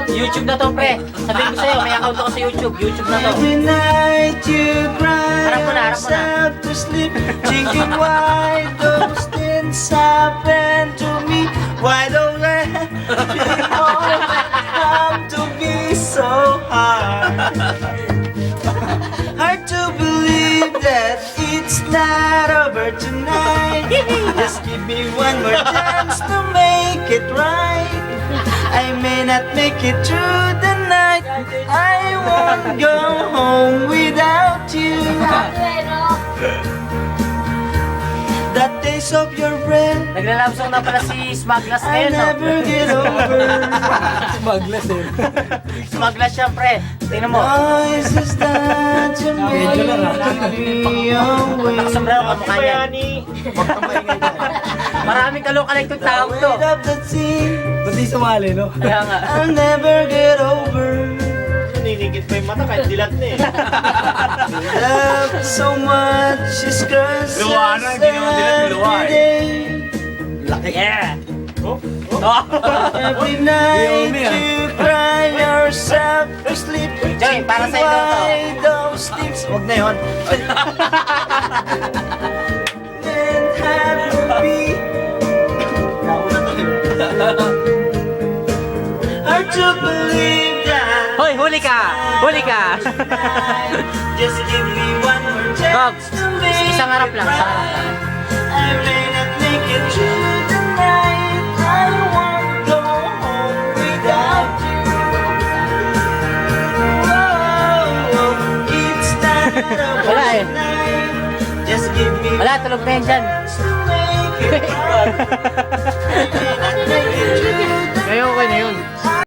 YouTube na to, pre. Sabihin ko sa'yo, may account ako sa YouTube. YouTube na to. Every night you cry Harap mo na, harap mo na. yourself to sleep, thinking why those things happen to me. Why don't let it all have to be so hard? Hard to believe that it's not over tonight. Just give me one more chance to make it right. I may not make it through the night. I won't go home without you. The taste of your breath Naglalabsong na pala si Smaglas I ngayon, no? never get over. Maglas eh. Smaglas siya, pre. Tingnan mo. Noises that you Medyo lang, make me away. Nakasombrero ka mukha niya. Maraming kalokalike itong tao to. Weight of the sea Ba't di sumali, no? Kaya nga. I'll never get over. Ninigit pa yung mata kahit dilat na eh. Love so much is curses Luwa na, hindi naman dilat, luwa every eh. day. Laki. Yeah. Oh, Every night Naomi, ah. you cry yourself to sleep. Joy, para sa'yo daw to. Why those things Huwag na yun. meant have to be. Hard to believe that Hoy, huli ka! Huli ka! just give me one more Gob, chance to make isang harap lang, it isang harap lang. right. I may not make it through the night. I won't go home without you. Oh, it's not Wala over eh. tonight. Just give me Wala, tulog na yan dyan. to make it right.